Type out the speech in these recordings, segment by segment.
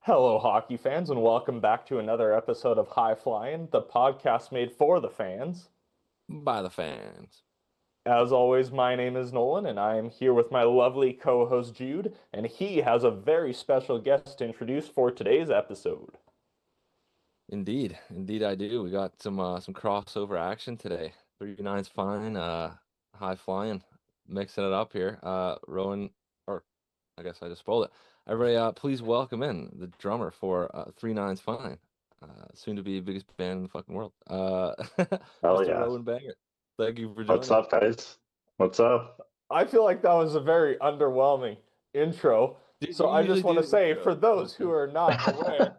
Hello, hockey fans, and welcome back to another episode of High Flying, the podcast made for the fans. By the fans. As always, my name is Nolan, and I am here with my lovely co-host Jude, and he has a very special guest to introduce for today's episode. Indeed I do. We got some crossover action today. 39's fine, high flying, mixing it up here. Rowan, or I guess I just spoiled it. Everybody, please welcome in the drummer for 39's fine. Soon to be biggest band in the fucking world. Oh Mr. yeah. Rowan Bangert. Thank you for What's joining. up, guys? What's up? I feel like that was a very underwhelming intro, Dude, so you I just usually want to do the say, for intro. those who are not aware,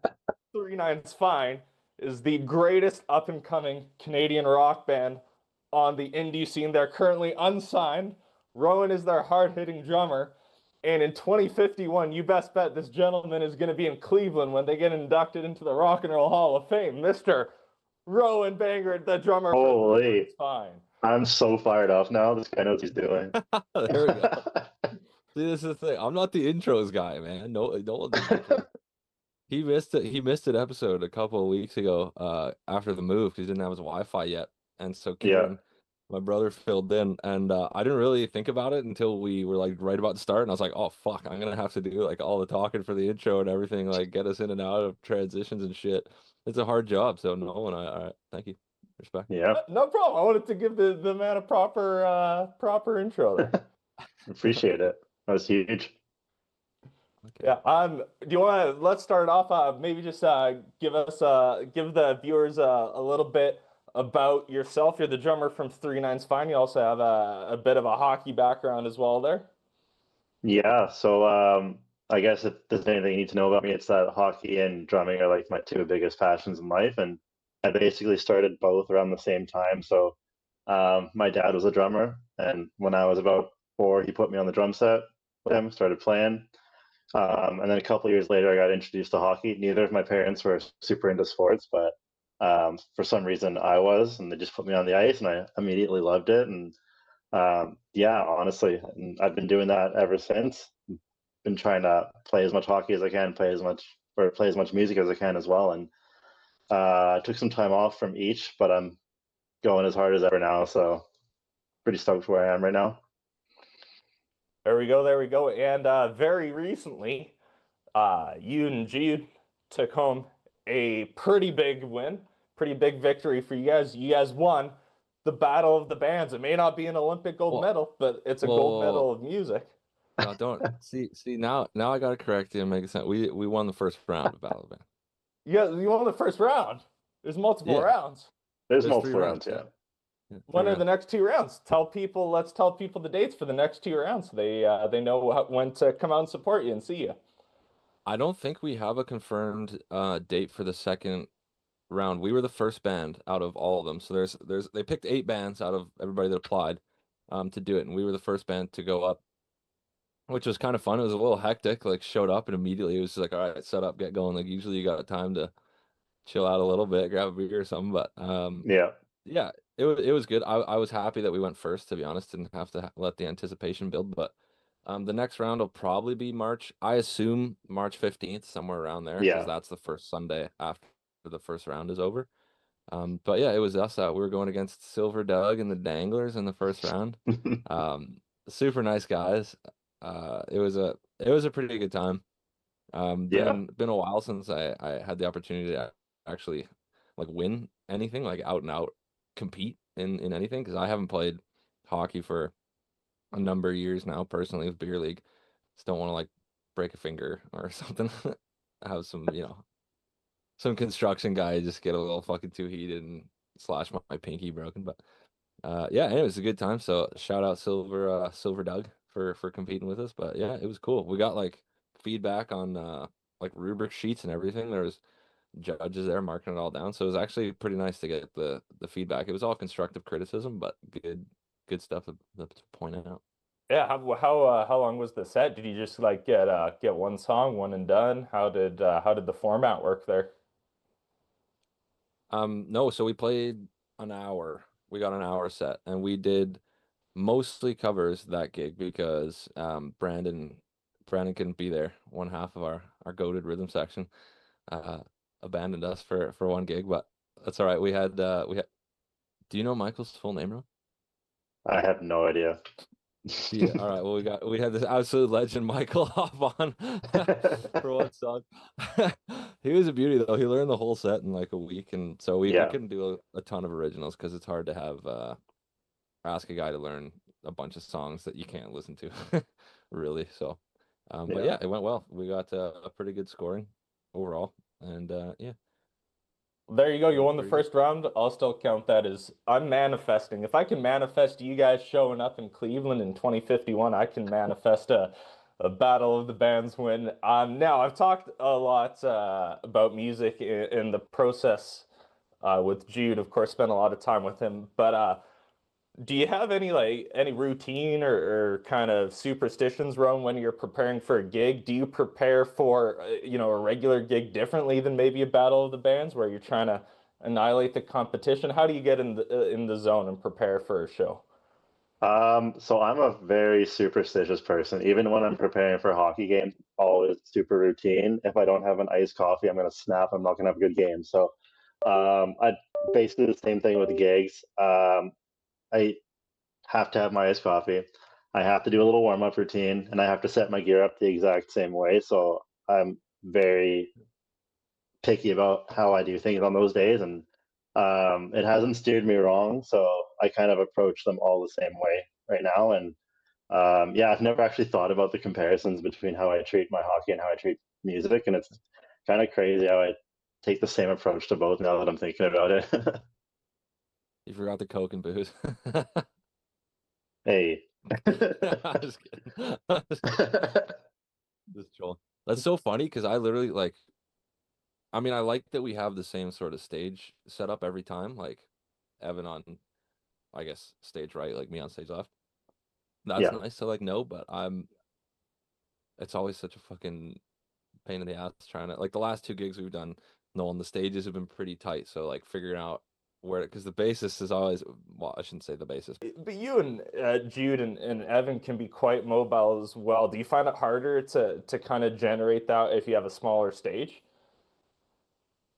39's Fine is the greatest up-and-coming Canadian rock band on the indie scene. They're currently unsigned. Rowan is their hard-hitting drummer. And in 2051, you best bet this gentleman is going to be in Cleveland when they get inducted into the Rock and Roll Hall of Fame. Mr. Rohan Bangert, the drummer for 39's Holy, Fine. I'm so fired off now. This guy knows what he's doing. There we go. See, this is the thing. I'm not the intros guy, man. No one does intros. He missed it. He missed an episode a couple of weeks ago, after the move because he didn't have his Wi-Fi yet, and so Yeah. Kieran, my brother, filled in, and I didn't really think about it until we were like right about to start, and I was like, "Oh fuck, I'm gonna have to do like all the talking for the intro and everything, like get us in and out of transitions and shit." It's a hard job, so no, and all right, thank you, respect. Yeah. No problem. I wanted to give the man a proper intro there. Appreciate it. That was huge. Okay. Yeah. Do you want to let's start off? Maybe just give the viewers a little bit about yourself. You're the drummer from 39's Fine. You also have a bit of a hockey background as well there. Yeah. So I guess if there's anything you need to know about me, it's that hockey and drumming are like my two biggest passions in life. And I basically started both around the same time. So my dad was a drummer, and when I was about 4, he put me on the drum set with him, started playing. And then a couple of years later, I got introduced to hockey. Neither of my parents were super into sports, but for some reason I was, and they just put me on the ice, and I immediately loved it. And yeah, honestly, and I've been doing that ever since. Been trying to play as much hockey as I can, play as much music as I can as well. And I took some time off from each, but I'm going as hard as ever now. So pretty stoked where I am right now. There we go. There we go. And very recently, you and Jude took home a pretty big win, pretty big victory for you guys. You guys won the Battle of the Bands. It may not be an Olympic gold Well, medal, but it's a gold well, medal of music. no, don't see now I gotta correct you and make it sound. We won the first round of Battle Band. You won the first round. There's multiple Yeah, rounds. There's there's three multiple rounds, rounds. yeah. Yeah, three When are the rounds. next two rounds? Let's tell people the dates for the next two rounds so they know when to come out and support you and see you. I don't think we have a confirmed date for the second round. We were the first band out of all of them. So there's they picked 8 bands out of everybody that applied to do it, and we were the first band to go up, which was kind of fun. It was a little hectic. Like showed up and immediately it was just like, all right, set up, get going. Like usually you got time to chill out a little bit, grab a beer or something. But Yeah. yeah, it was good. I was happy that we went first, to be honest. Didn't have to let the anticipation build, but the next round will probably be March. I assume March 15th, somewhere around there, because Yeah. that's the first Sunday after the first round is over. But yeah, it was us. We were going against Silver Doug and the Danglers in the first round. Super nice guys. It was a pretty good time. Yeah. Been a while since I had the opportunity to actually like win anything, like out and out compete in anything, because I haven't played hockey for a number of years now personally with beer league. Just don't want to like break a finger or something. Have some construction guy just get a little fucking too heated and slash my pinky broken. But yeah, anyway, it was a good time. So shout out Silver Doug for competing with us. But yeah, it was cool. We got like feedback on like rubric sheets and everything. There was judges there marking it all down. So it was actually pretty nice to get the feedback. It was all constructive criticism, but good stuff to point out. Yeah, how long was the set? Did you just like get one song, one and done? How did the format work there? No, so we played an hour. We got an hour set, and we did mostly covers that gig because Brandon couldn't be there, one half of our our goated rhythm section abandoned us for one gig, but that's all right. We had. Do you know Michael's full name, Ron? I have no idea. Yeah. All right. Well, we had this absolute legend, Michael, hop on for one song. He was a beauty though. He learned the whole set in like a week, and so we Yeah, couldn't do a ton of originals because it's hard to have ask a guy to learn a bunch of songs that you can't listen to, really. So, but yeah. yeah, it went well. We got a pretty good scoring overall, and yeah, There you go. You went won the pretty good. first round. I'll still count that as I'm manifesting. If I can manifest you guys showing up in Cleveland in 2051, I can manifest a Battle of the Bands win. Now I've talked a lot about music in the process with Jude. Of course, spent a lot of time with him. But do you have any routine or kind of superstitions, Ron, when you're preparing for a gig? Do you prepare for a regular gig differently than maybe a Battle of the Bands where you're trying to annihilate the competition? How do you get in the zone and prepare for a show? So I'm a very superstitious person. Even when I'm preparing for hockey games, always super routine. If I don't have an iced coffee, I'm gonna snap. I'm not gonna have a good game. So, I basically the same thing with the gigs. I have to have my iced coffee. I have to do a little warm up routine, and I have to set my gear up the exact same way. So I'm very picky about how I do things on those days, and it hasn't steered me wrong. So I kind of approach them all the same way right now. And yeah, I've never actually thought about the comparisons between how I treat my hockey and how I treat music, and it's kind of crazy how I take the same approach to both now that I'm thinking about it. You forgot the Coke and booze. Hey. I'm just kidding. Just trolling. That's so funny because I literally like. I mean, I like that we have the same sort of stage set up every time. Like Evan on, I guess, stage right, like me on stage left. That's Yeah. nice to like know, but it's always such a fucking pain in the ass trying to like the last two gigs we've done. No, the stages have been pretty tight. So like figuring out where because the bassist is always well, I shouldn't say the bassist. But you and Jude and Evan can be quite mobile as well. Do you find it harder to kind of generate that if you have a smaller stage?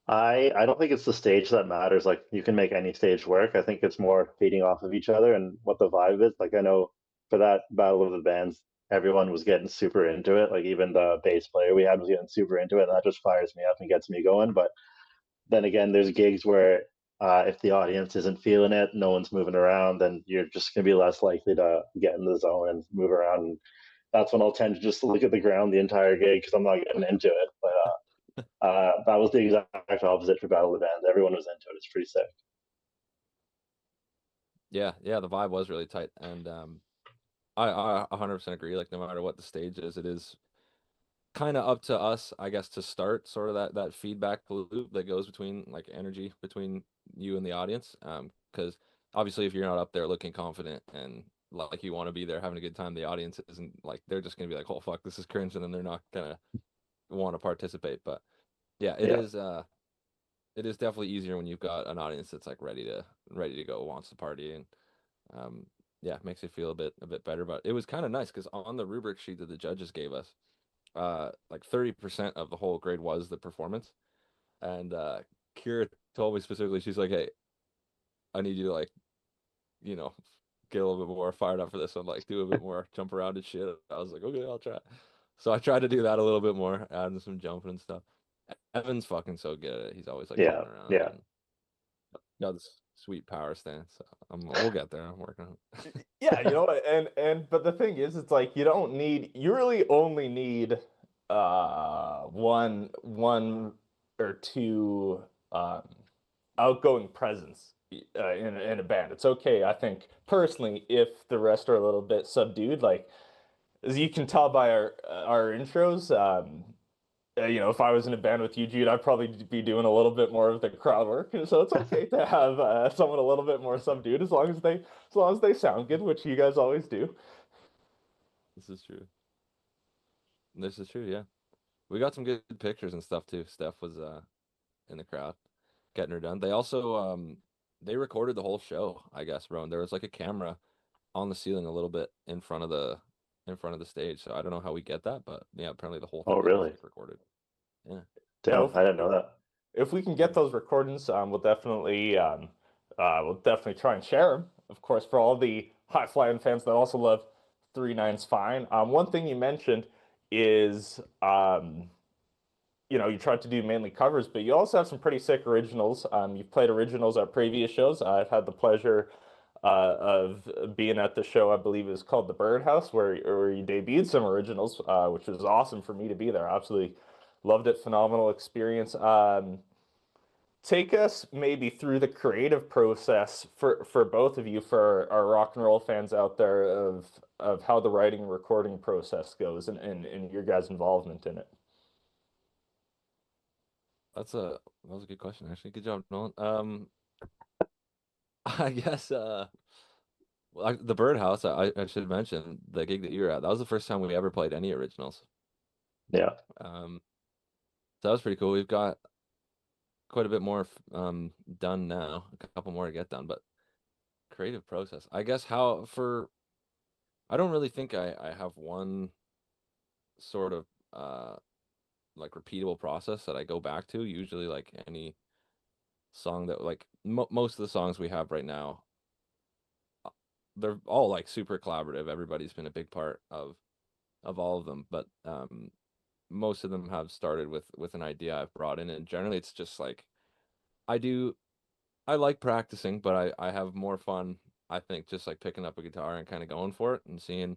I don't think it's the stage that matters. Like you can make any stage work. I think it's more feeding off of each other and what the vibe is. Like I know for that Battle of the Bands, everyone was getting super into it. Like even the bass player we had was getting super into it, and that just fires me up and gets me going. But then again, there's gigs where if the audience isn't feeling it, no one's moving around, then you're just gonna be less likely to get in the zone and move around. And that's when I'll tend to just look at the ground the entire gig because I'm not getting into it. But that was the exact opposite for Battle of the Bands. Everyone was into it. It's pretty sick. Yeah, yeah, the vibe was really tight, and I 100% agree. Like no matter what the stage is, it is kind of up to us, I guess, to start sort of that feedback loop that goes between like energy between you and the audience. Because obviously, if you're not up there looking confident and like you want to be there having a good time, the audience isn't like they're just gonna be like, "Oh fuck, this is cringe," and then they're not gonna want to participate. But yeah, it Yeah, is. It is definitely easier when you've got an audience that's like ready to go, wants to party, and um, yeah, makes you feel a bit better. But it was kind of nice because on the rubric sheet that the judges gave us like 30% of the whole grade was the performance. And Kira told me specifically, she's like, "Hey, I need you to like, you know, get a little bit more fired up for this one, like do a bit more jump around and shit." I was like, "Okay, I'll try." So I tried to do that a little bit more, adding some jumping and stuff. Evan's fucking so good at it. He's always like yeah, running around yeah, and got this sweet power stance. So we'll get there. I'm working on it. Yeah, and but the thing is, it's like you really only need one or two um outgoing presence in a band. It's okay, I think personally, if the rest are a little bit subdued. Like as you can tell by our intros, if I was in a band with you, Jude, I'd probably be doing a little bit more of the crowd work. So it's okay to have someone a little bit more subdued as long as they sound good, which you guys always do. This is true. This is true. Yeah, we got some good pictures and stuff too. Steph was in the crowd, getting her done. They also they recorded the whole show, I guess, Rowan. There was like a camera on the ceiling a little bit in front of the stage. So I don't know how we get that, but yeah, apparently the whole Oh, thing is really? like recorded. Yeah. Damn, if, I didn't know that. if we can get those recordings, we'll definitely try and share them. Of course, for all the high flying fans that also love 39's Fine. One thing you mentioned is you tried to do mainly covers, but you also have some pretty sick originals. You've played originals at previous shows. I've had the pleasure of being at the show, I believe it was called the Birdhouse, where you debuted some originals, which was awesome for me to be there. Absolutely loved it. Phenomenal experience. Take us maybe through the creative process for both of you, for our rock and roll fans out there, of how the writing and recording process goes, and your guys' involvement in it. That was a good question, actually. Good job, Nolan. I guess well, the Birdhouse, I should mention the gig that you were at. That was the first time we ever played any originals. Yeah. So that was pretty cool. We've got quite a bit more done now, a couple more to get done, but creative process. I guess I don't really think I have one sort of like repeatable process that I go back to. Usually like any song that like most of the songs we have right now, they're all like super collaborative. Everybody's been a big part of all of them, but most of them have started with an idea I've brought in, and generally it's just like I do I like practicing, but I have more fun, I think, just like picking up a guitar and kind of going for it and seeing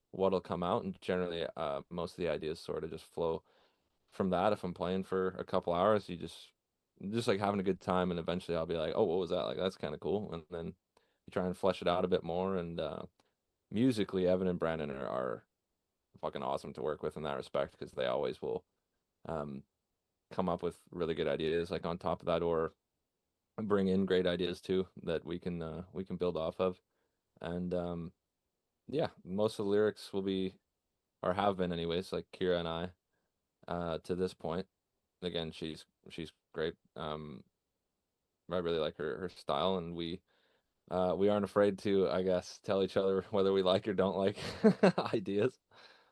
what'll come out. And generally, most of the ideas sort of just flow from that. If I'm playing for a couple hours, you just like having a good time, and eventually I'll be like, oh, what was that? Like that's kind of cool. And then you try and flesh it out a bit more. And musically, Evan and Brandon are fucking awesome to work with in that respect, because they always will um, come up with really good ideas like on top of that, or bring in great ideas too that we can build off of. And yeah, most of the lyrics will be, or have been anyways, like Kira and I to this point. Again, she's great. I really like her style, and we aren't afraid to, I guess, tell each other whether we like or don't like ideas,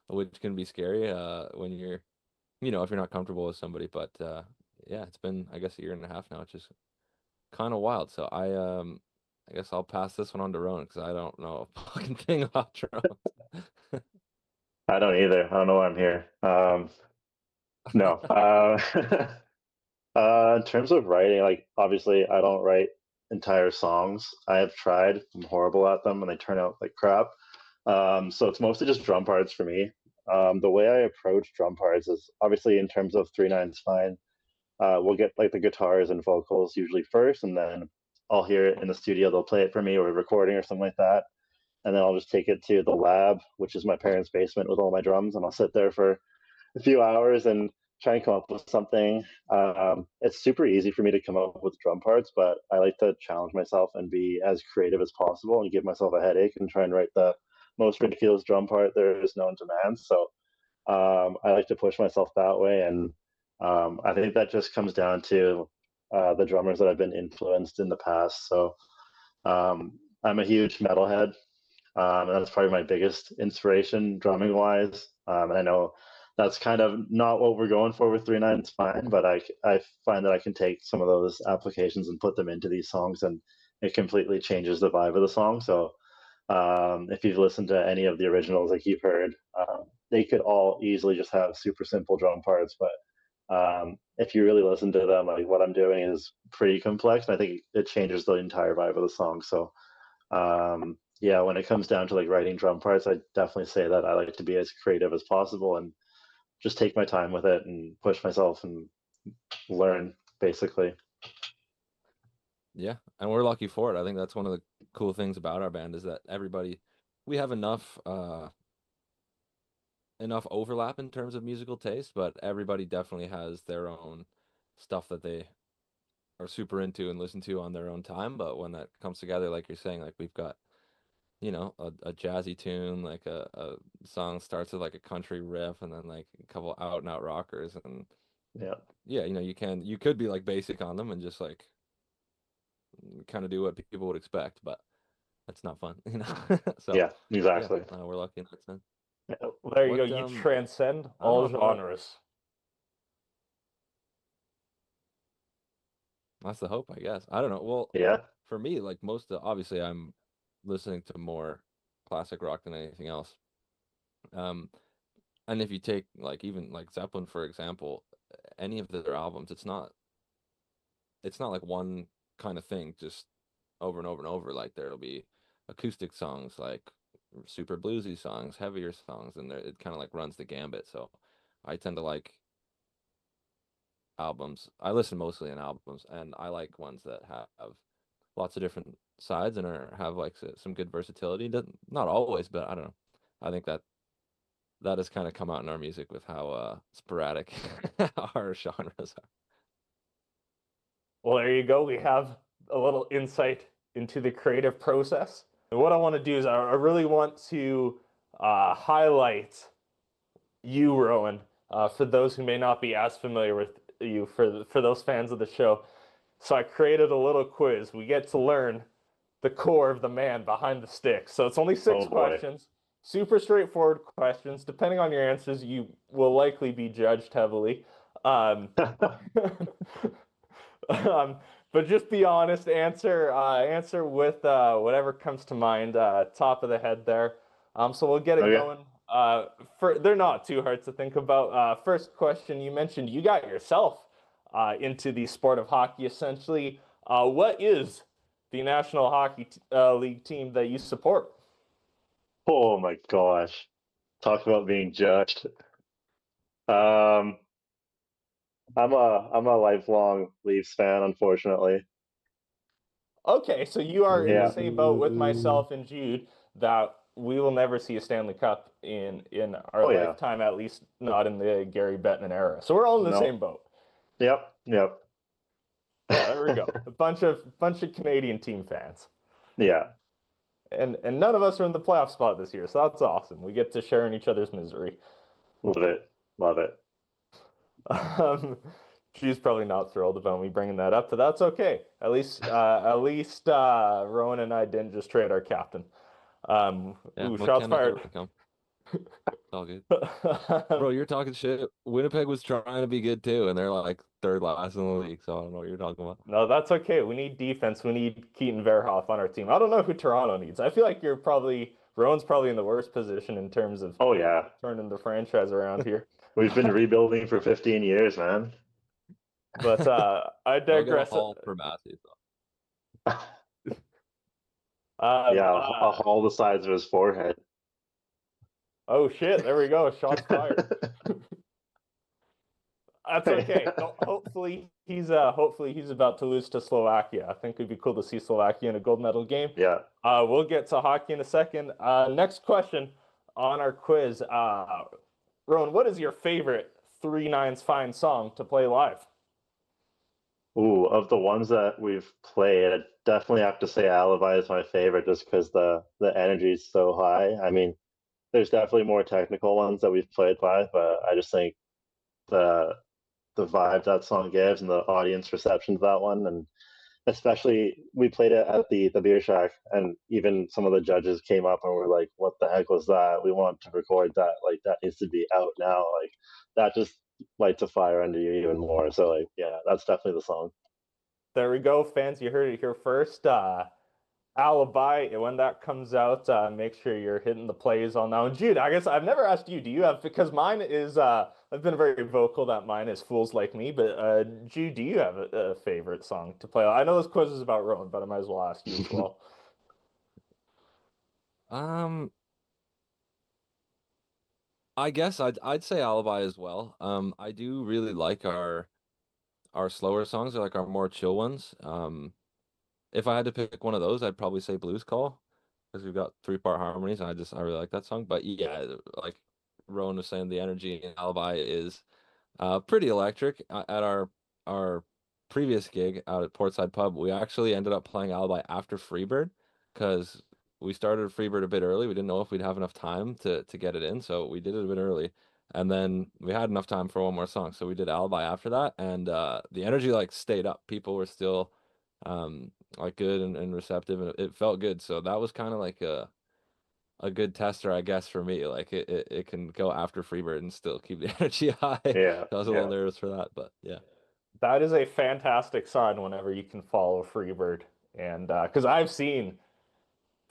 which can be scary when you're, if you're not comfortable with somebody. But yeah, it's been, I guess, a year and a half now, which is kind of wild. So I guess I'll pass this one on to Rowan, because I don't know a fucking thing about drones. I don't either. I don't know why I'm here. No. In terms of writing, like obviously I don't write entire songs. I have tried. I'm horrible at them and they turn out like crap. So it's mostly just drum parts for me. The way I approach drum parts is obviously in terms of 39's Fine. We'll get like the guitars and vocals usually first, and then I'll hear it in the studio. They'll play it for me, or recording or something like that, and then I'll just take it to the lab, which is my parents' basement, with all my drums, and I'll sit there for a few hours and try and come up with something. It's super easy for me to come up with drum parts, but I like to challenge myself and be as creative as possible and give myself a headache and try and write the most ridiculous drum part there is known to man. So I like to push myself that way, and I think that just comes down to the drummers that I've been influenced in the past. So I'm a huge metalhead, and that's probably my biggest inspiration drumming wise. And I know that's kind of not what we're going for with 39's Fine, but I find that I can take some of those applications and put them into these songs, and it completely changes the vibe of the song. So if you've listened to any of the originals, like you've heard, they could all easily just have super simple drum parts, but if you really listen to them, like what I'm doing is pretty complex, and I think it changes the entire vibe of the song. So yeah, when it comes down to like writing drum parts, I definitely say that I like to be as creative as possible and just take my time with it and push myself and learn, basically. Yeah, and we're lucky for it. I think that's one of the cool things about our band, is that we have enough overlap in terms of musical taste, but everybody definitely has their own stuff that they are super into and listen to on their own time. But when that comes together, like you're saying, like we've got, a jazzy tune, like a song starts with like a country riff, and then like a couple out and out rockers, and Yeah. yeah, you could be like basic on them and just like kind of do what people would expect, but that's not fun, So Yeah, yeah, exactly. we're lucky in that sense. Well, there you go. What You transcend I don't know all if genres. That's the hope, I guess. I don't know. Well, Yeah. for me, like obviously I'm listening to more classic rock than anything else. Um, and if you take like even like Zeppelin, for example, any of their albums, it's not like one kind of thing, just over and over and over. Like there'll be acoustic songs, like super bluesy songs, heavier songs, and it kind of like runs the gambit. So I tend to like albums. I listen mostly in albums, and I like ones that have lots of different sides and have like some good versatility. Not always, but I don't know. I think that has kind of come out in our music with how sporadic our genres are. Well, there you go. We have a little insight into the creative process. And what I want to do is I really want to highlight you, Rowan, for those who may not be as familiar with you, for those fans of the show. So I created a little quiz. We get to learn the core of the man behind the stick. So it's only six Oh boy. questions, super straightforward questions. Depending on your answers, you will likely be judged heavily. Um, um, but just be honest. Answer with whatever comes to mind. Top of the head there. So we'll get it Okay. going. They're not too hard to think about. First question, you mentioned you got yourself into the sport of hockey. Essentially, what is the National Hockey League team that you support? Oh my gosh. Talk about being judged. Um, I'm a lifelong Leafs fan, unfortunately. Okay, so you are in the Yeah. same boat with myself and Jude that we will never see a Stanley Cup in our Oh yeah. lifetime, at least not in the Gary Bettman era. So we're all in the No. same boat. Yep. Yep. Yeah, there we go. A bunch of Canadian team fans. Yeah. And none of us are in the playoff spot this year, so that's awesome. We get to share in each other's misery. Love it. Love it. Um, she's probably not thrilled about me bringing that up, but that's okay. At least Rowan and I didn't just trade our captain. Yeah, what Shots can fired. overcome? It's all good. Bro, you're talking shit. Winnipeg was trying to be good too, and they're like third last in the league, so I don't know what you're talking about. No, that's okay. We need defense. We need Keaton Verhoff on our team. I don't know who Toronto needs. I feel like Rowan's probably in the worst position in terms of Oh yeah. turning the franchise around here. We've been rebuilding for 15 years, man. But I They'll get a digress. haul for Matthews. Yeah, Um, a uh, haul the size of his forehead. oh shit, there we go. Shots fired. That's okay. Hopefully he's about to lose to Slovakia. I think it'd be cool to see Slovakia in a gold medal game. Yeah. We'll get to hockey in a second. Next question on our quiz. Rowan, what is your favorite Three Nines Fine song to play live? Ooh, of the ones that we've played, I definitely have to say Alibi is my favorite just because the energy is so high. I mean, there's definitely more technical ones that we've played live, but I just think the the vibe that song gives and the audience reception to that one, and especially we played it at the beer shack, and even some of the judges came up and were like, "What the heck was that? We want to record that. Like that needs to be out now." Like that just lights a fire under you even more. So like, yeah, that's definitely the song. There we go, fans. You heard it here first. Alibi, when that comes out, make sure you're hitting the plays on that one. Jude, I guess I've never asked you, do you have, because mine is, I've been very vocal that mine is Fools Like Me, but Jude, do you have a favorite song to play? I know this quiz is about Rowan, but I might as well ask you as well. Um, I guess I'd say Alibi as well. I do really like our slower songs, or like our more chill ones. If I had to pick one of those, I'd probably say Blues Call because we've got three-part harmonies, and I really like that song. But yeah, like Rowan was saying, the energy in Alibi is pretty electric. At our previous gig out at Portside Pub, we actually ended up playing Alibi after Freebird because we started Freebird a bit early. We didn't know if we'd have enough time to get it in, so we did it a bit early. And then we had enough time for one more song, so we did Alibi after that, and the energy like stayed up. People were still like good and receptive, and it felt good. So that was kind of like a good tester, I guess, for me. Like it can go after Freebird and still keep the energy high. Yeah, I was a little yeah. nervous for that, but yeah. That is a fantastic sign whenever you can follow Freebird. And because I've seen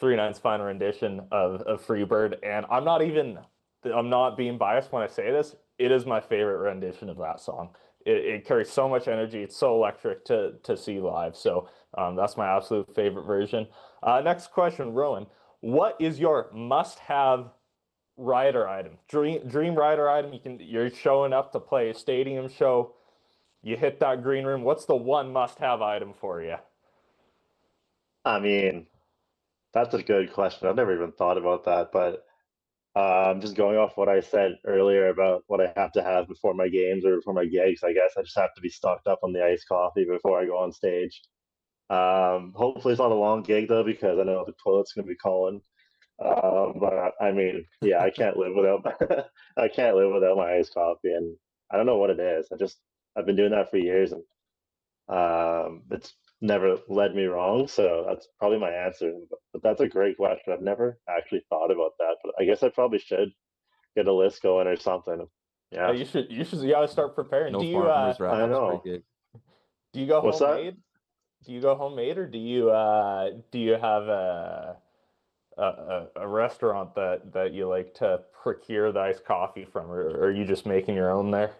39's final rendition of Freebird, and I'm not being biased when I say this. It is my favorite rendition of that song. It carries so much energy. It's so electric to see live. So that's my absolute favorite version. Next question, Rowan. What is your must-have rider item? Dream rider item. You're showing up to play a stadium show. You hit that green room. What's the one must-have item for you? I mean, that's a good question. I've never even thought about that, but just going off what I said earlier about what I have to have before my games or before my gigs, I guess I just have to be stocked up on the iced coffee before I go on stage. Hopefully it's not a long gig though, because I know the toilet's gonna be calling. But I mean, yeah, I can't live without I can't live without my iced coffee, and I don't know what it is. I've been doing that for years, and it's never led me wrong. So that's probably my answer. But that's a great question. I've never actually thought about that, but I guess I probably should get a list going or something. Yeah, You gotta start preparing. No farmers I wraps for a know. gig. Do you go What's that? homemade? Do you go homemade, or do you have a restaurant that you like to procure the iced coffee from, or are you just making your own there?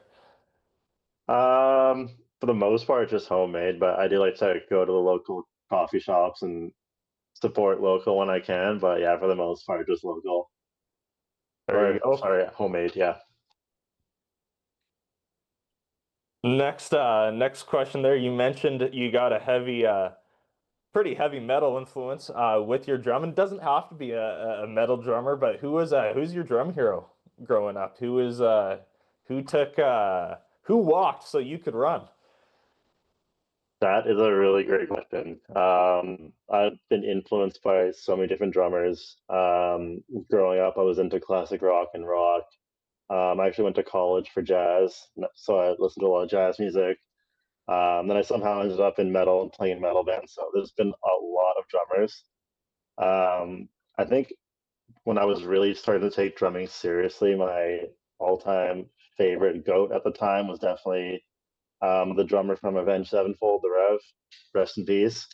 For the most part, just homemade, but I do like to go to the local coffee shops and support local when I can. But yeah, for the most part, just local. There you Or go. sorry, homemade. Yeah. Next question there. You mentioned you got a pretty heavy metal influence with your drum, and doesn't have to be a metal drummer, but who's your drum hero growing up? Who walked so you could run? That is a really great question. I've been influenced by so many different drummers. Growing up, I was into classic rock and rock. I actually went to college for jazz, so I listened to a lot of jazz music. Then I somehow ended up in metal and playing in metal bands. So there's been a lot of drummers. I think when I was really starting to take drumming seriously, my all-time favorite goat at the time was definitely the drummer from Avenged Sevenfold, the Rev, rest in peace.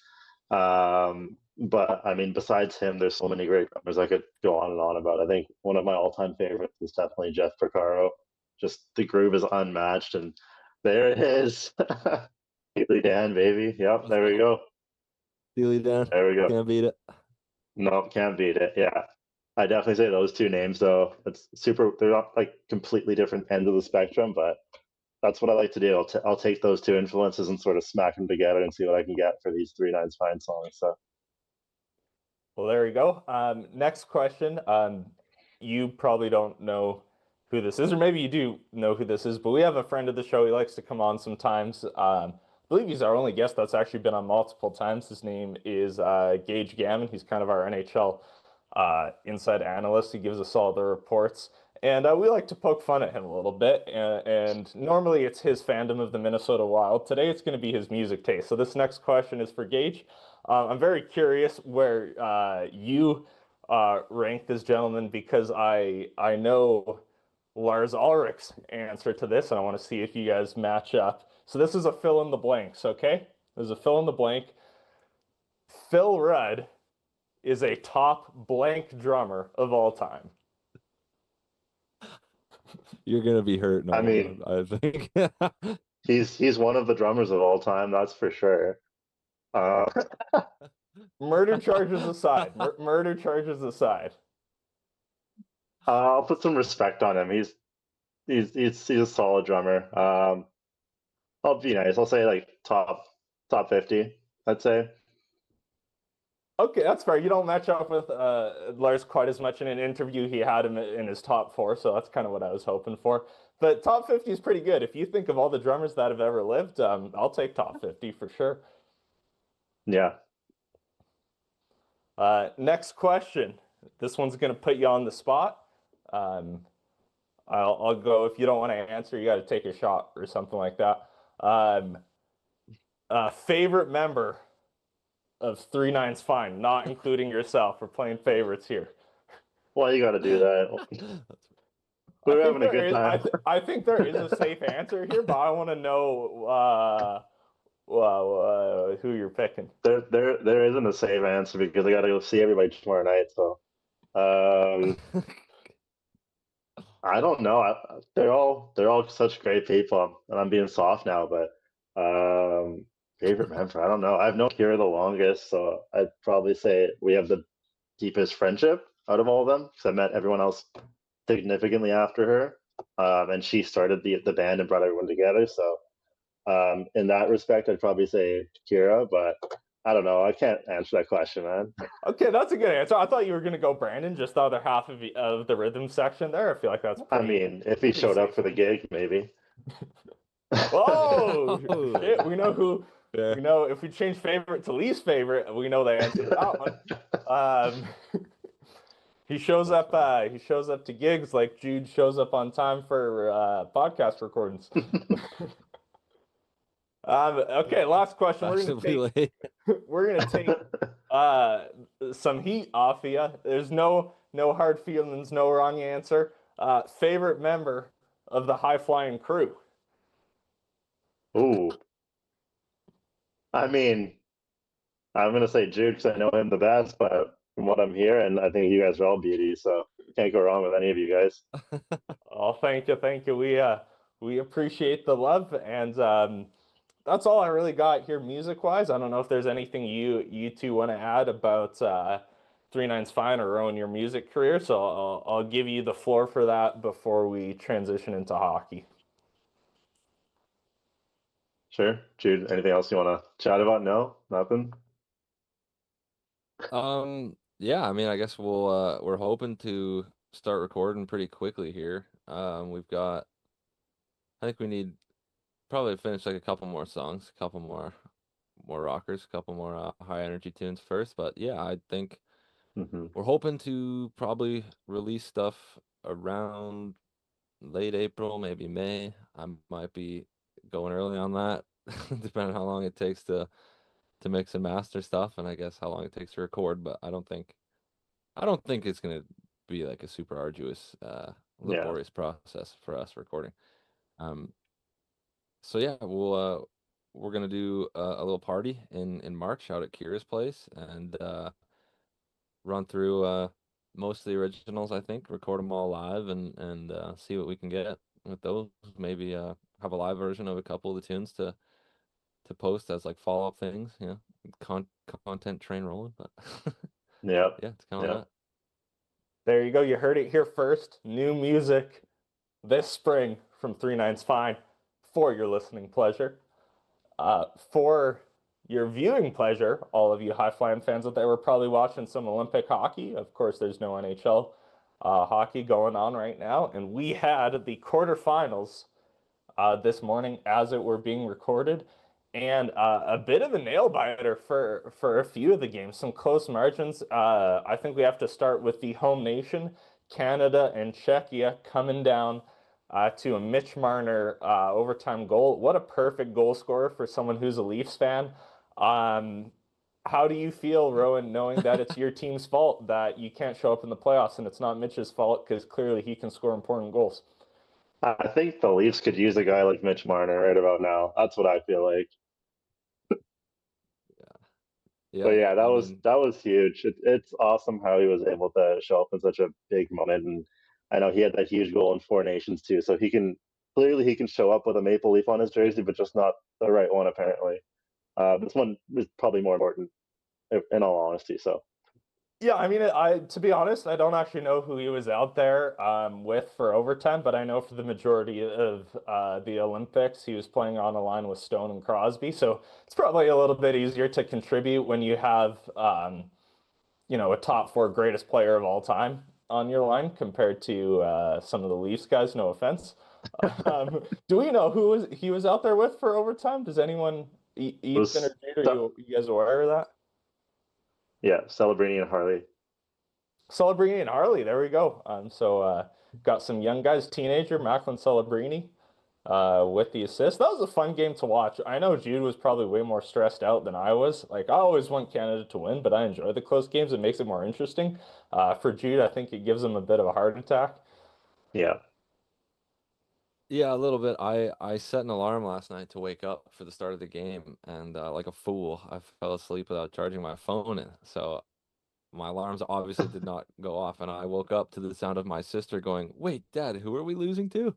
But I mean, besides him, there's so many great drummers I could go on and on about. I think one of my all-time favorites is definitely Jeff Porcaro. Just the groove is unmatched, and there it is. Steely Dan, baby. Yep, Let's there we go. go. Steely Dan. There we go. Can't beat it. No, can't beat it. Yeah. I definitely say those two names though. It's super. They're not like completely different ends of the spectrum, but that's what I like to do. I'll take those two influences and sort of smack them together and see what I can get for these 39's Fine songs. So Well, there you go. Next question. You probably don't know who this is, or maybe you do know who this is, but we have a friend of the show. He likes to come on sometimes. I believe he's our only guest that's actually been on multiple times. His name is Gage Gammon. He's kind of our NHL inside analyst. He gives us all the reports. And we like to poke fun at him a little bit. And normally it's his fandom of the Minnesota Wild. Today it's going to be his music taste. So this next question is for Gage. I'm very curious where you rank this gentleman, because I know Lars Ulrich's answer to this, and I want to see if you guys match up. So this is a fill in the blanks, okay? There's a fill in the blank. Phil Rudd is a top blank drummer of all time. You're gonna be hurt. I No, mean, I think. he's one of the drummers of all time, that's for sure. Uh, Murder charges aside. Murder charges aside. I'll put some respect on him. He's a solid drummer. I'll be nice. I'll say like top 50. I'd say. Okay, that's fair. You don't match up with Lars quite as much in an interview. He had him in his top four, so that's kind of what I was hoping for. But top 50 is pretty good. If you think of all the drummers that have ever lived, I'll take top 50 for sure. Yeah. Next question. This one's going to put you on the spot. I'll go. If you don't want to answer, you got to take a shot or something like that. Favorite member of 39's Fine, not including yourself. We're playing favorites here. Why you got to do that? We were having a good time. I think there is a safe answer here, but I want to know who you're picking. There isn't a safe answer because I got to go see everybody tomorrow night. So, I don't know. They're all such great people, and I'm being soft now. But favorite member, I don't know. I've known Kira the longest, so I'd probably say we have the deepest friendship out of all of them because I met everyone else significantly after her, and she started the band and brought everyone together. So, in that respect, I'd probably say Kira, but I don't know. I can't answer that question, man. Okay, that's a good answer. I thought you were gonna go Brandon, just the other half of the rhythm section there. I feel like that's I pretty. mean, if he showed up for the gig, maybe. Oh shit! We know who. Yeah. We know if we change favorite to least favorite, we know the answer to that one. He shows up. He shows up to gigs like Jude shows up on time for podcast recordings. Okay, last question. We're gonna take some heat off of you. There's no hard feelings, no wrong answer. Favorite member of the high flying crew? Ooh, I mean, I'm gonna say Jude because I know him the best, but from what I'm hearing, I think you guys are all beauties, so can't go wrong with any of you guys. Oh, thank you, thank you. We appreciate the love, and that's all I really got here music wise. I don't know if there's anything you two want to add about 39's Fine or Rowan your music career. So I'll give you the floor for that before we transition into hockey. Sure, Jude. Anything else you want to chat about? No, nothing. Yeah, I mean, I guess we're hoping to start recording pretty quickly here. I think we need probably to finish like a couple more songs, a couple more rockers, a couple more high energy tunes first. But yeah, I think we're hoping to probably release stuff around late April, maybe May. I might be going early on that, depending on how long it takes to mix and master stuff, and I guess how long it takes to record. But I don't think it's gonna be like a super arduous, laborious process for us recording. So yeah, we're gonna do a little party in March out at Kira's place and run through most of the originals. I think record them all live and see what we can get with those. Maybe have a live version of a couple of the tunes to post as like follow up things. You know, content train rolling. But Yeah, it's kind of that. There you go. You heard it here first. New music this spring from 39's Fine for your listening pleasure. For your viewing pleasure, all of you high flying fans out there were probably watching some Olympic hockey. Of course, there's no NHL hockey going on right now. And we had the quarterfinals this morning as it were being recorded. And a bit of a nail biter for a few of the games, some close margins. I think we have to start with the home nation, Canada and Czechia, coming down to a Mitch Marner overtime goal. What a perfect goal scorer for someone who's a Leafs fan. How do you feel, Rowan, knowing that it's your team's fault that you can't show up in the playoffs and it's not Mitch's fault because clearly he can score important goals? I think the Leafs could use a guy like Mitch Marner right about now. That's what I feel like. Yeah, But yeah, that was huge. It's awesome how he was able to show up in such a big moment, and I know he had that huge goal in Four Nations too. So he can show up with a maple leaf on his jersey, but just not the right one apparently. This one is probably more important, in all honesty. So Yeah, I mean, to be honest, I don't actually know who he was out there with for overtime, but I know for the majority of the Olympics, he was playing on a line with Stone and Crosby. So it's probably a little bit easier to contribute when you have, a top four greatest player of all time on your line compared to some of the Leafs guys. No offense. Do we know who he was out there with for overtime? Does anyone, Ethan or Jade, are you guys aware of that? yeah, Celebrini and Harley. Celebrini and Harley, there we go. Got some young guys, teenager Macklin Celebrini with the assist. That was a fun game to watch. I know Jude was probably way more stressed out than I was. Like, I always want Canada to win, but I enjoy the close games. It makes it more interesting. For Jude, I think it gives him a bit of a heart attack. Yeah. Yeah, a little bit. I set an alarm last night to wake up for the start of the game, and like a fool, I fell asleep without charging my phone in. So my alarms obviously did not go off, and I woke up to the sound of my sister going, "Wait, Dad, who are we losing to?"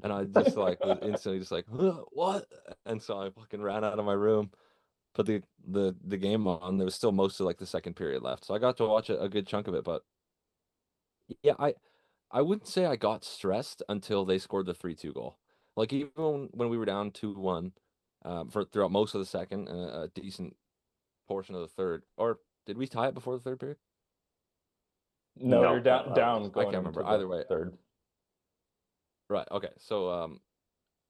And I just like was instantly just like, "Huh, what?" And so I fucking ran out of my room, put the game on. There was still most of like the second period left, so I got to watch a good chunk of it. But yeah, I wouldn't say I got stressed until they scored the 3-2 goal. Like even when we were down 2-1, for throughout most of the second and a decent portion of the third, or did we tie it before the third period? No, No, you're no, down that down was I going can't into remember. the Either way, third. right? Okay, so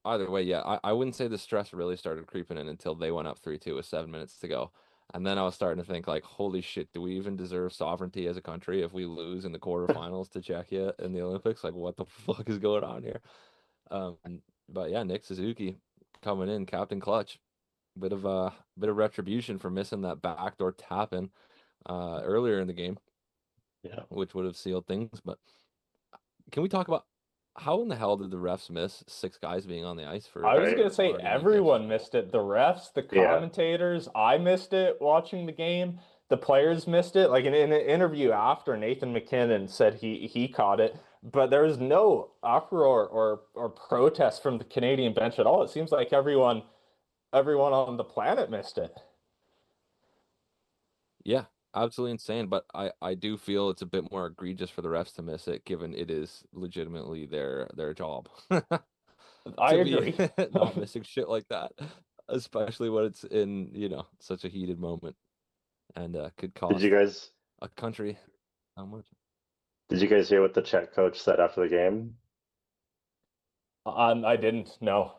either way, yeah, I wouldn't say the stress really started creeping in until they went up 3-2 with 7 minutes to go. And then I was starting to think like, holy shit, do we even deserve sovereignty as a country if we lose in the quarterfinals to Czechia in the Olympics? Like, what the fuck is going on here? Um, but yeah, Nick Suzuki coming in, Captain Clutch. Bit of retribution for missing that backdoor tap in earlier in the game, yeah. which would have sealed things. But can we talk about how in the hell did the refs miss six guys being on the ice I was Right. gonna for say already making a everyone missed it. The refs, the Yeah. commentators, I missed it watching the game. The players missed it. Like in an interview after, Nathan McKinnon said he caught it, but there was no uproar or protest from the Canadian bench at all. It seems like everyone on the planet missed it. Yeah, absolutely insane. But I do feel it's a bit more egregious for the refs to miss it, given it is legitimately their job I to be agree. not missing shit like that, especially when it's in, such a heated moment and could Did you cost guys a country how much? did you guys hear what the Czech coach said after the game? I didn't know.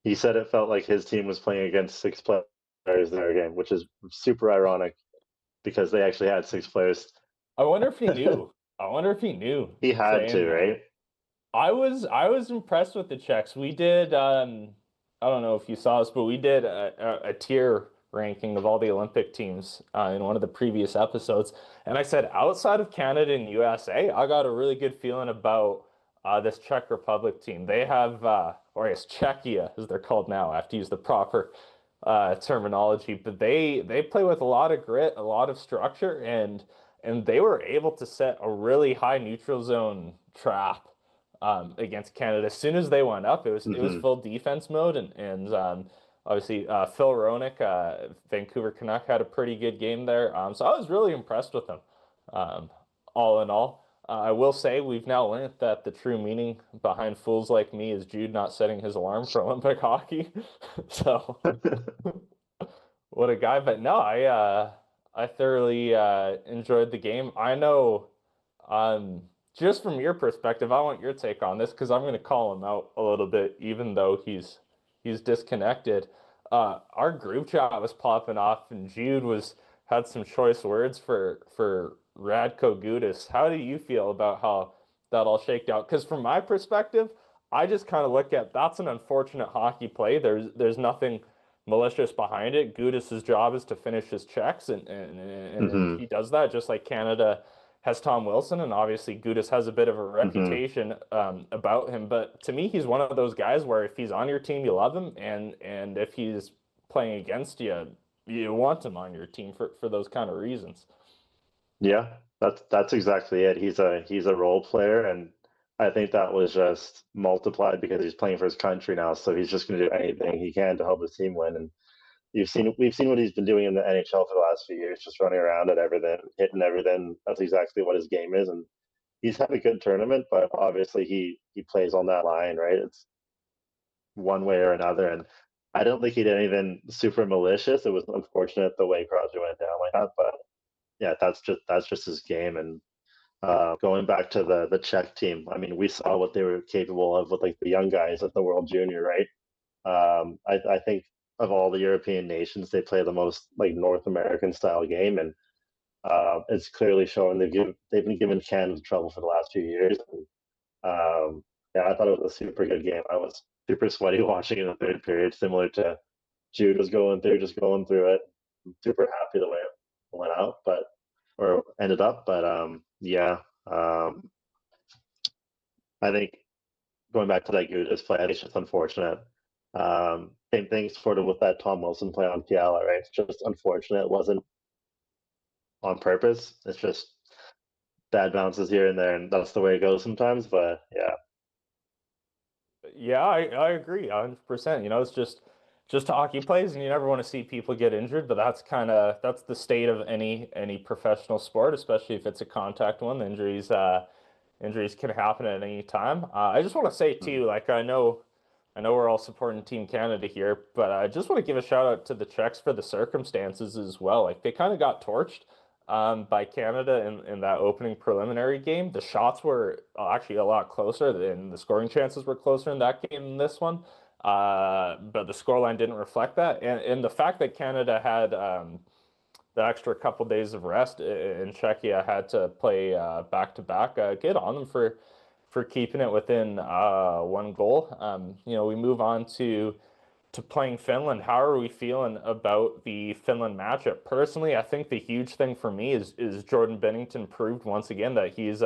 He said it felt like his team was playing against six players their game, which is super ironic because they actually had six players. I wonder if he knew. I wonder if he knew He had saying to, that. right? I was impressed with the Czechs. We did I don't know if you saw this, but we did a tier ranking of all the Olympic teams in one of the previous episodes. And I said outside of Canada and USA, I got a really good feeling about this Czech Republic team. They have or I guess Czechia as they're called now. I have to use the proper terminology, but they play with a lot of grit, a lot of structure, and they were able to set a really high neutral zone trap against Canada. As soon as they went up, it was Hmm. full defense mode, and obviously Phil Roenick, Vancouver Canuck, had a pretty good game there. So I was really impressed with him. Um, all in all, I will say we've now learned that the true meaning behind fools like me is Jude not setting his alarm for Olympic hockey. So what a guy! But no, I thoroughly enjoyed the game. I know, just from your perspective, I want your take on this because I'm going to call him out a little bit, even though he's disconnected. Our group chat was popping off, and Jude was had some choice words for Radko Gudas. How do you feel about how that all shaked out? Because from my perspective, I just kind of look at that's an unfortunate hockey play. There's nothing malicious behind it. Gudas's job is to finish his checks, and Hmm. he does that just like Canada has Tom Wilson, and obviously Gudas has a bit of a Hmm. reputation about him. But to me, he's one of those guys where if he's on your team, you love him, and if he's playing against you, you want him on your team for those kind of reasons. Yeah, that's exactly it. He's a role player, and I think that was just multiplied because he's playing for his country now. So he's just going to do anything he can to help his team win. And we've seen what he's been doing in the NHL for the last few years, just running around at everything, hitting everything. That's exactly what his game is, and he's had a good tournament. But obviously, he plays on that line, right? It's one way or another, and I don't think he did anything super malicious. It was unfortunate the way Crosby went down like that, but yeah, that's just his game. And going back to the Czech team, I mean, we saw what they were capable of with like the young guys at the World Junior, right? I think of all the European nations, they play the most like North American style game, and it's clearly showing they've been giving Canada trouble for the last few years. And, yeah, I thought it was a super good game. I was super sweaty watching in the third period, similar to Jude was going through, just going through it. I'm super happy the way it went out, but or ended up. But yeah, I think going back to that Gudas play, I think it's just unfortunate. Same thing sort of with that Tom Wilson play on Fiala, right? It's just unfortunate. It wasn't on purpose. It's just bad bounces here and there, and that's the way it goes sometimes. But yeah, Yeah, I agree 100%. You know, it's just hockey plays, and you never want to see people get injured, but that's the state of any professional sport, especially if it's a contact one. Injuries can happen at any time. I just want to say too, like I know we're all supporting Team Canada here, but I just want to give a shout out to the Czechs for the circumstances as well. Like they kind of got torched by Canada in that opening preliminary game. The shots were actually a lot closer, and the scoring chances were closer in that game than this one. But the scoreline didn't reflect that, and the fact that Canada had the extra couple days of rest in Czechia had to play back to back. Good on them for keeping it within one goal. You know, we move on to playing Finland. How are we feeling about the Finland matchup? Personally, I think the huge thing for me is Jordan Binnington proved once again that he's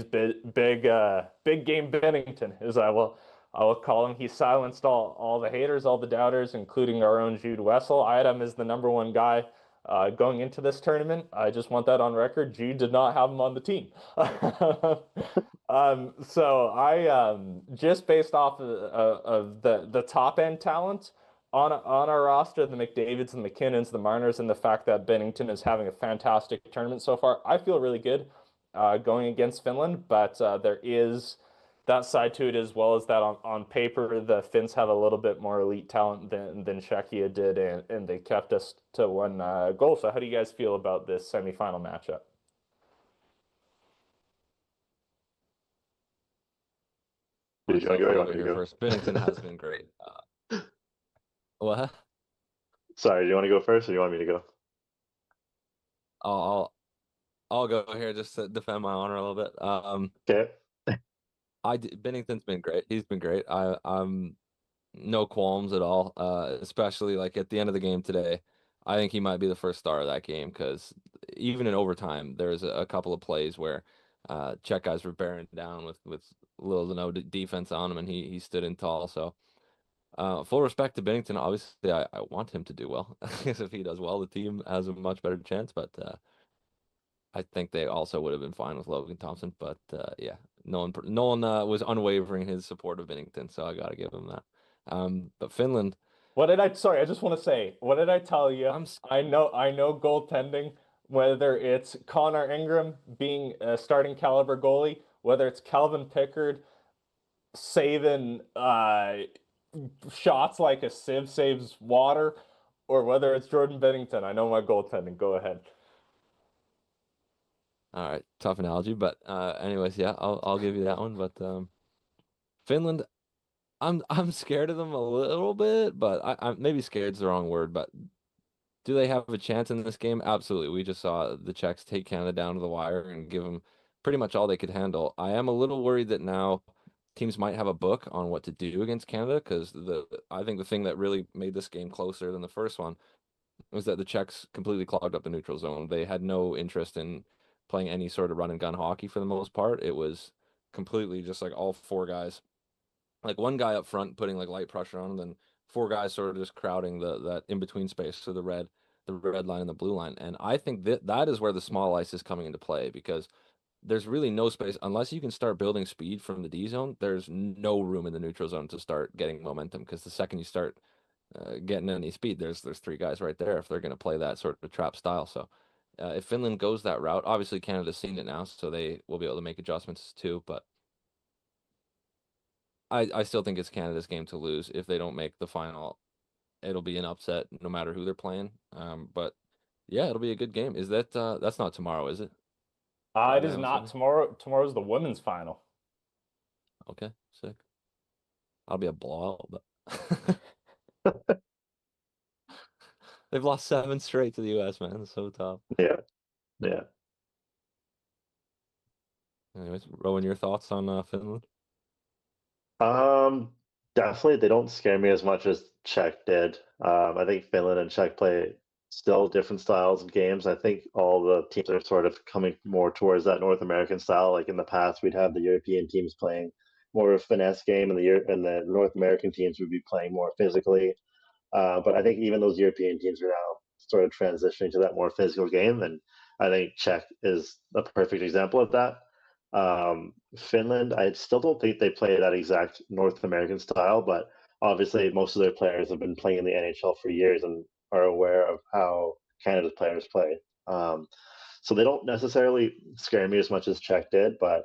big game Binnington, as I will call him. He silenced all the haters, all the doubters, including our own Jude Wessel. I had him as the number one guy going into this tournament. I just want that on record. Jude did not have him on the team. So I just based off of the top end talent on our roster, the McDavids, the McKinnons, the Marners, and the fact that Bennington is having a fantastic tournament so far, I feel really good going against Finland. But there is that side to it as well as that on paper, the Finns have a little bit more elite talent than Czechia did, and they kept us to one goal. So how do you guys feel about this semifinal matchup? did you want to go? Or you I'll want go me to here go? first. Bennington has been great. What? Sorry, do you want to go first, or do you want me to go? I'll I'll go here just to defend my honor a little bit. Okay. Bennington's been great. He's been great. I'm no qualms at all. Especially like at the end of the game today, I think he might be the first star of that game because even in overtime, there's a couple of plays where Czech guys were bearing down with little to no defense on him, and he stood in tall. So full respect to Bennington. Obviously, I want him to do well because if he does well, the team has a much better chance. But I think they also would have been fine with Logan Thompson. But yeah, no one was unwavering in his support of Bennington, so I got to give him that. But Finland, Sorry, I just want to say, what did I tell you? I'm I know goaltending, whether it's Connor Ingram being a starting caliber goalie, whether it's Calvin Pickard saving shots like a sieve saves water, or whether it's Jordan Bennington. I know my goaltending. Go ahead. all right. Tough analogy, but anyways, yeah, I'll give you that one. But Finland, I'm scared of them a little bit, but I'm maybe scared's the wrong word, but do they have a chance in this game? Absolutely. We just saw the Czechs take Canada down to the wire and give them pretty much all they could handle. I am a little worried that now teams might have a book on what to do against Canada because I think the thing that really made this game closer than the first one was that the Czechs completely clogged up the neutral zone. They had no interest in playing any sort of run and gun hockey for the most part. It was completely just like all four guys, like one guy up front putting like light pressure on, and then four guys sort of just crowding that in between space, so the red line and the blue line. And I think that is where the small ice is coming into play because there's really no space unless you can start building speed from the D zone. There's no room in the neutral zone to start getting momentum because the second you start getting any speed, there's three guys right there if they're going to play that sort of trap style. So if Finland goes that route, obviously Canada's seen it now, so they will be able to make adjustments too. But I still think it's Canada's game to lose. If they don't make the final, it'll be an upset no matter who they're playing. But yeah, it'll be a good game. Is that's not tomorrow, is it? It Friday is on not Sunday? tomorrow. Tomorrow's the women's final. Okay, sick. I'll be a blowout, but they've lost seven straight to the US, man. It's so tough. Yeah. Yeah. Anyways, Rowan, your thoughts on Finland? Um, Definitely they don't scare me as much as Czech did. I think Finland and Czech play still different styles of games. I think all the teams are sort of coming more towards that North American style. Like in the past, we'd have the European teams playing more of a finesse game, and the North American teams would be playing more physically. But I think even those European teams are now sort of transitioning to that more physical game, and I think Czech is a perfect example of that. Finland, I still don't think they play that exact North American style, but obviously most of their players have been playing in the NHL for years and are aware of how Canada's players play. So they don't necessarily scare me as much as Czech did, but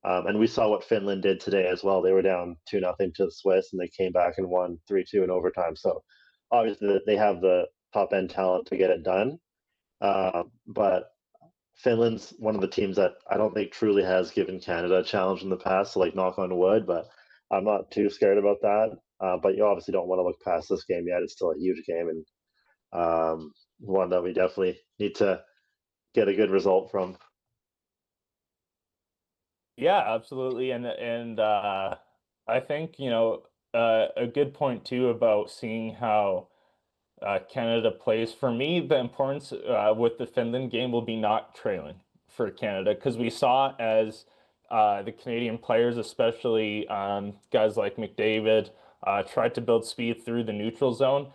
and we saw what Finland did today as well. They were down 2-0 to the Swiss, and they came back and won 3-2 in overtime. So obviously they have the top end talent to get it done. But Finland's one of the teams that I don't think truly has given Canada a challenge in the past. So like knock on wood, but I'm not too scared about that. But you obviously don't want to look past this game yet. It's still a huge game, and one that we definitely need to get a good result from. Yeah, absolutely. And I think, a good point too about seeing how Canada plays. For me, the importance with the Finland game will be not trailing for Canada, because we saw as the Canadian players, especially guys like McDavid, tried to build speed through the neutral zone.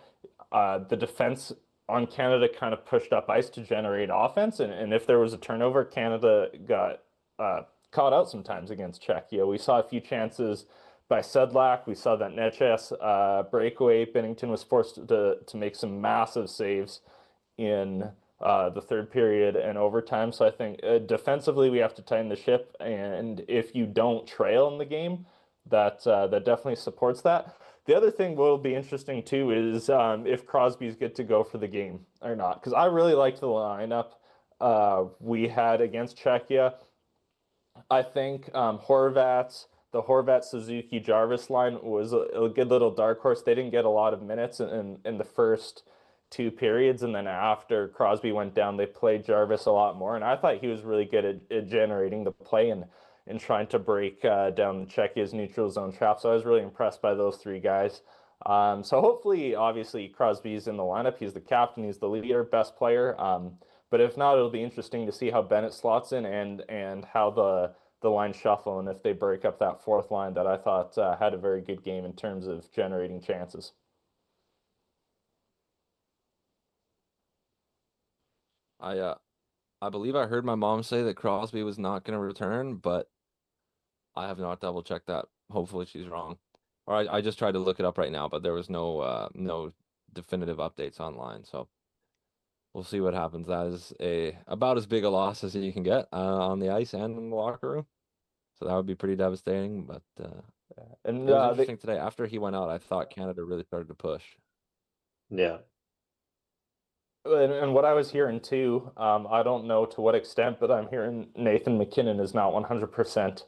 The defense on Canada kind of pushed up ice to generate offense, and if there was a turnover, Canada got caught out sometimes against Czechia. We saw a few chances by Sedlak. We saw that Neches breakaway. Bennington was forced to make some massive saves in the third period and overtime. So I think defensively we have to tighten the ship, and if you don't trail in the game, that definitely supports that. The other thing will be interesting too is if Crosby's good to go for the game or not, because I really liked the lineup we had against Czechia. I think the Horvat Suzuki Jarvis line was a good little dark horse. They didn't get a lot of minutes in the first two periods, and then after Crosby went down, they played Jarvis a lot more. And I thought he was really good at generating the play and trying to break down Czechia's neutral zone trap. So I was really impressed by those three guys. So hopefully, obviously, Crosby's in the lineup. He's the captain. He's the leader, best player. But if not, it'll be interesting to see how Bennett slots in and how the line shuffle, and if they break up that fourth line that I thought had a very good game in terms of generating chances. I believe I heard my mom say that Crosby was not going to return, but I have not double checked that. Hopefully she's wrong. Or I just tried to look it up right now, but there was no definitive updates online. So we'll see what happens. That is about as big a loss as you can get on the ice and in the locker room. So that would be pretty devastating. But And it was interesting today. After he went out, I thought Canada really started to push. Yeah. and what I was hearing too, I don't know to what extent, but I'm hearing Nathan McKinnon is not 100%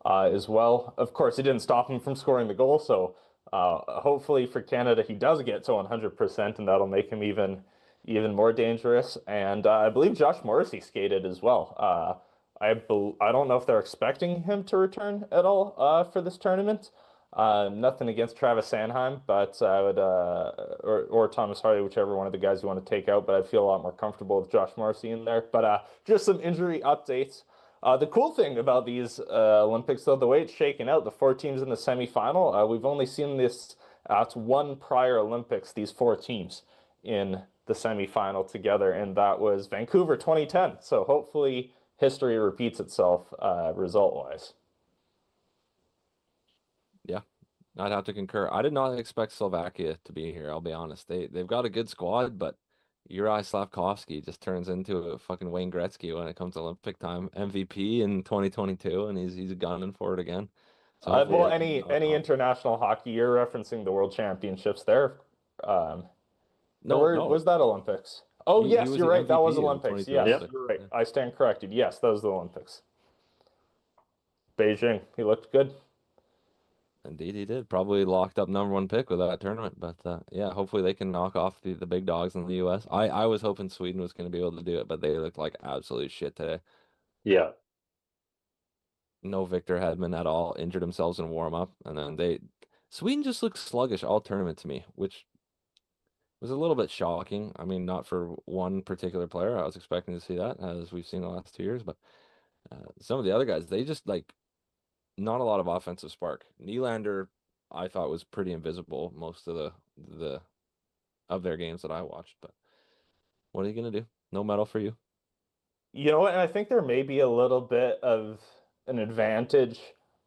as well. Of course, it didn't stop him from scoring the goal, so hopefully for Canada he does get to 100%, and that'll make him even more dangerous. And I believe Josh Morrissey skated as well. I don't know if they're expecting him to return at all for this tournament. Nothing against Travis Sanheim, but I would or Thomas Harley, whichever one of the guys you want to take out. But I feel a lot more comfortable with Josh Morrissey in there. But just some injury updates. The cool thing about these Olympics, though, the way it's shaken out, the four teams in the semifinal, we've only seen this at one prior Olympics, these four teams in the semifinal together, and that was Vancouver 2010. So hopefully history repeats itself result-wise. Yeah, I'd have to concur. I did not expect Slovakia to be here. I'll be honest. They've got a good squad, but Uri Slavkovsky just turns into a fucking Wayne Gretzky when it comes to Olympic time. MVP in 2022, and he's gunning for it again. So hopefully Well, they can knock any off. international hockey, you're referencing the World Championships there. Um, or No, no, was that Olympics? Oh, he yes, was you're the right. That was MVP in Olympics. Yes, 2026. you're right. Yeah. I stand corrected. Yes, that was the Olympics. Beijing. He looked good. Indeed, he did. Probably locked up number one pick with that tournament. But yeah, hopefully they can knock off the big dogs in the U.S. I was hoping Sweden was going to be able to do it, but they looked like absolute shit today. Yeah. No Victor Hedman at all. Injured themselves in warm up, and then Sweden just looked sluggish all tournament to me, which was a little bit shocking. I mean, not for one particular player. I was expecting to see that, as we've seen the last 2 years, but some of the other guys, they just like not a lot of offensive spark. Nylander, I thought was pretty invisible most of the of their games that I watched. But what are you gonna do? No medal for you. You know what? And I think there may be a little bit of an advantage,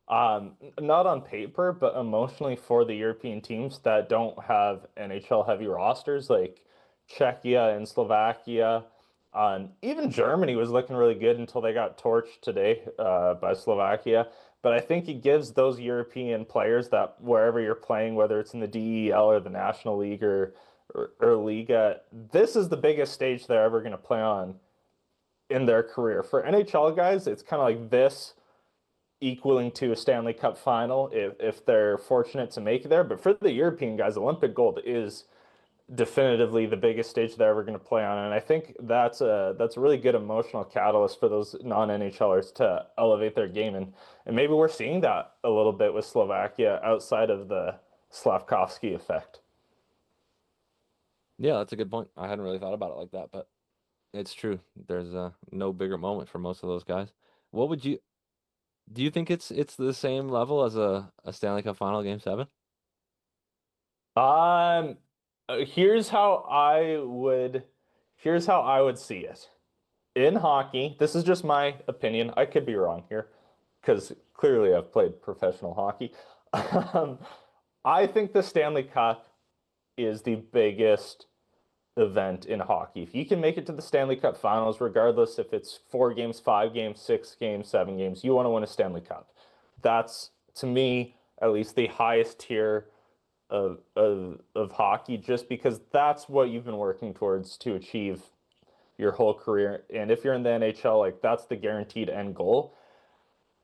not on paper, but emotionally for the European teams that don't have NHL heavy rosters like Czechia and Slovakia. Even Germany was looking really good until they got torched today by Slovakia. But I think it gives those European players that wherever you're playing, whether it's in the DEL or the National League or Liga, this is the biggest stage they're ever going to play on in their career. For NHL guys, it's kind of like this equaling to a Stanley Cup final if they're fortunate to make it there. But for the European guys, Olympic gold is definitively the biggest stage they're ever going to play on. And I think that's a really good emotional catalyst for those non-NHLers to elevate their game. And maybe we're seeing that a little bit with Slovakia outside of the Slavkovsky effect. Yeah, that's a good point. I hadn't really thought about it like that, but it's true. There's no bigger moment for most of those guys. What would you do you think it's the same level as a Stanley Cup Final Game 7? Um, here's how I would see it. In hockey, this is just my opinion. I could be wrong here because clearly I've played professional hockey. Um, I think the Stanley Cup is the biggest event in hockey. If you can make it to the Stanley Cup Finals, regardless if it's 4 games, 5 games, 6 games, 7 games, you want to win a Stanley Cup. That's to me at least the highest tier of hockey, just because that's what you've been working towards to achieve your whole career. And if you're in the NHL, like that's the guaranteed end goal.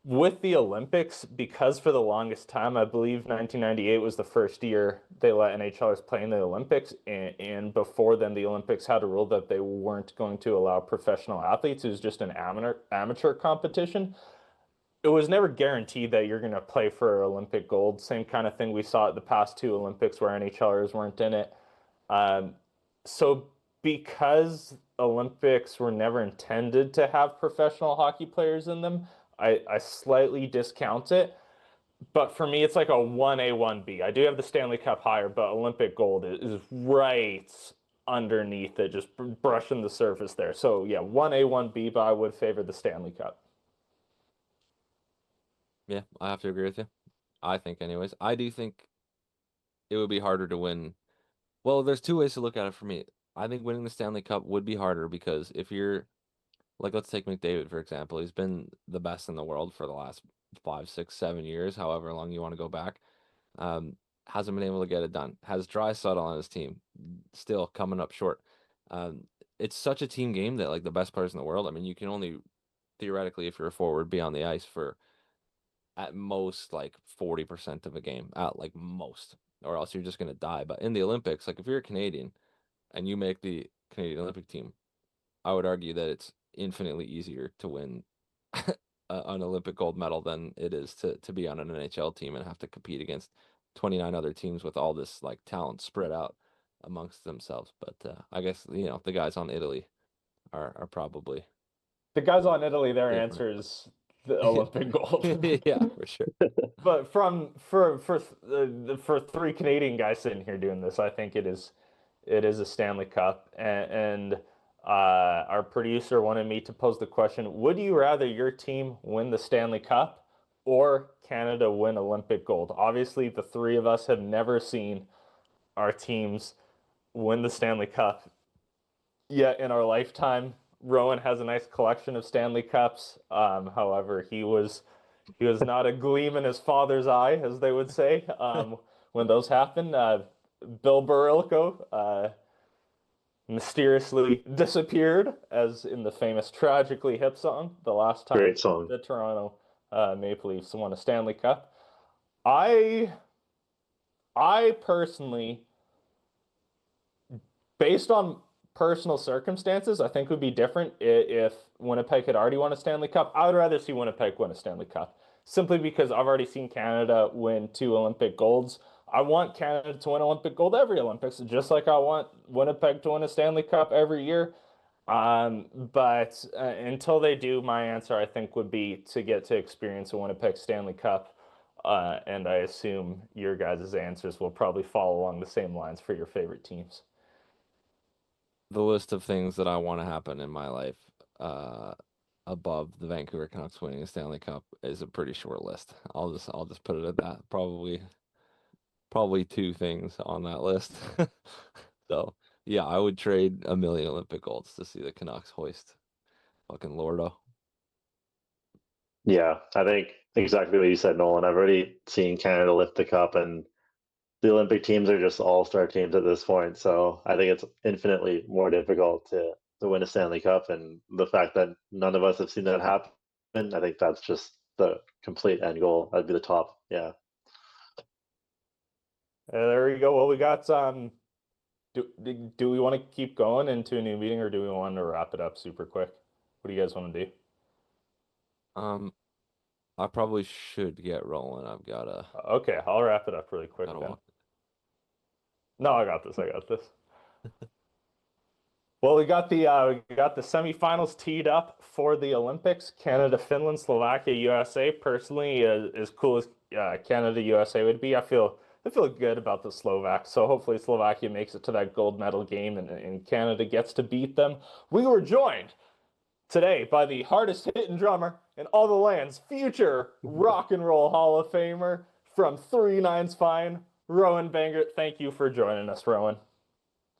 With the Olympics, because for the longest time, I believe 1998 was the first year they let NHLers play in the Olympics. And before then, the Olympics had a rule that they weren't going to allow professional athletes. It was just an amateur competition. It was never guaranteed that you're going to play for Olympic gold. Same kind of thing we saw at the past two Olympics where NHLers weren't in it. Um, so because Olympics were never intended to have professional hockey players in them, I slightly discount it. But for me, it's like a 1A, 1B. I do have the Stanley Cup higher, but Olympic gold is right underneath it, just brushing the surface there. So yeah, 1A, 1B, but I would favor the Stanley Cup. Yeah, I have to agree with you. I think anyways. I do think it would be harder to win. Well, there's two ways to look at it for me. I think winning the Stanley Cup would be harder because if you're like, let's take McDavid, for example. He's been the best in the world for the last 5, 6, 7 years, however long you want to go back. Um, hasn't been able to get it done. Has Draisaitl on his team, still coming up short. It's such a team game that like the best players in the world. I mean, you can only theoretically, if you're a forward, be on the ice for at most like 40% of a game, at like most, or else you're just gonna die. But in the Olympics, like if you're a Canadian and you make the Canadian Olympic team, I would argue that it's infinitely easier to win an Olympic gold medal than it is to be on an NHL team and have to compete against 29 other teams with all this like talent spread out amongst themselves. But I guess the guys on Italy are probably The guys on Italy, their different. answer is the Olympic gold. Yeah, for sure. But for three Canadian guys sitting here doing this, I think it is a Stanley Cup. And our producer wanted me to pose the question: would you rather your team win the Stanley Cup or Canada win Olympic gold? Obviously, the three of us have never seen our teams win the Stanley Cup yet in our lifetime. Rowan has a nice collection of Stanley Cups. However, he was not a gleam in his father's eye, as they would say, when those happen. Bill Barilko mysteriously disappeared, as in the famous "Tragically Hip" song, the last time Great song. the Toronto Maple Leafs won a Stanley Cup. I I personally, based on personal circumstances, I think would be different if Winnipeg had already won a Stanley Cup. I would rather see Winnipeg win a Stanley Cup simply because I've already seen Canada win two Olympic golds. I want Canada to win Olympic gold every Olympics, just like I want Winnipeg to win a Stanley Cup every year. But until they do, my answer I think would be to get to experience a Winnipeg Stanley Cup. And I assume your guys' answers will probably follow along the same lines for your favorite teams. The list of things that I want to happen in my life, uh, above the Vancouver Canucks winning a Stanley Cup is a pretty short list. I'll just put it at that. Probably two things on that list. So yeah, I would trade a million Olympic golds to see the Canucks hoist fucking Lordo. Yeah, I think exactly what you said, Nolan. I've already seen Canada lift the cup, and the Olympic teams are just all-star teams at this point. So I think it's infinitely more difficult to win a Stanley Cup, and the fact that none of us have seen that happen, I think that's just the complete end goal. That'd be the top. Yeah. There you go. Well, we got do we want to keep going into a new meeting or do we want to wrap it up super quick? What do you guys want to do? Um, I probably should get rolling. I've gotta Okay, I'll wrap it up really quick gotta then. walk. No, I got this. I got this. Well, we got the semifinals teed up for the Olympics. Canada, Finland, Slovakia, USA. Personally, as cool as Canada, USA would be, I feel good about the Slovaks. So hopefully Slovakia makes it to that gold medal game and Canada gets to beat them. We were joined today by the hardest hitting drummer in all the lands, future Rock and Roll Hall of Famer from 39's Fine, Rohan Bangert. Thank you for joining us, Rohan.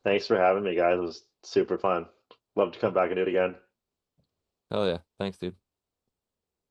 Thanks for having me, guys. It was super fun. Love to come back and do it again. Hell yeah. Thanks, dude.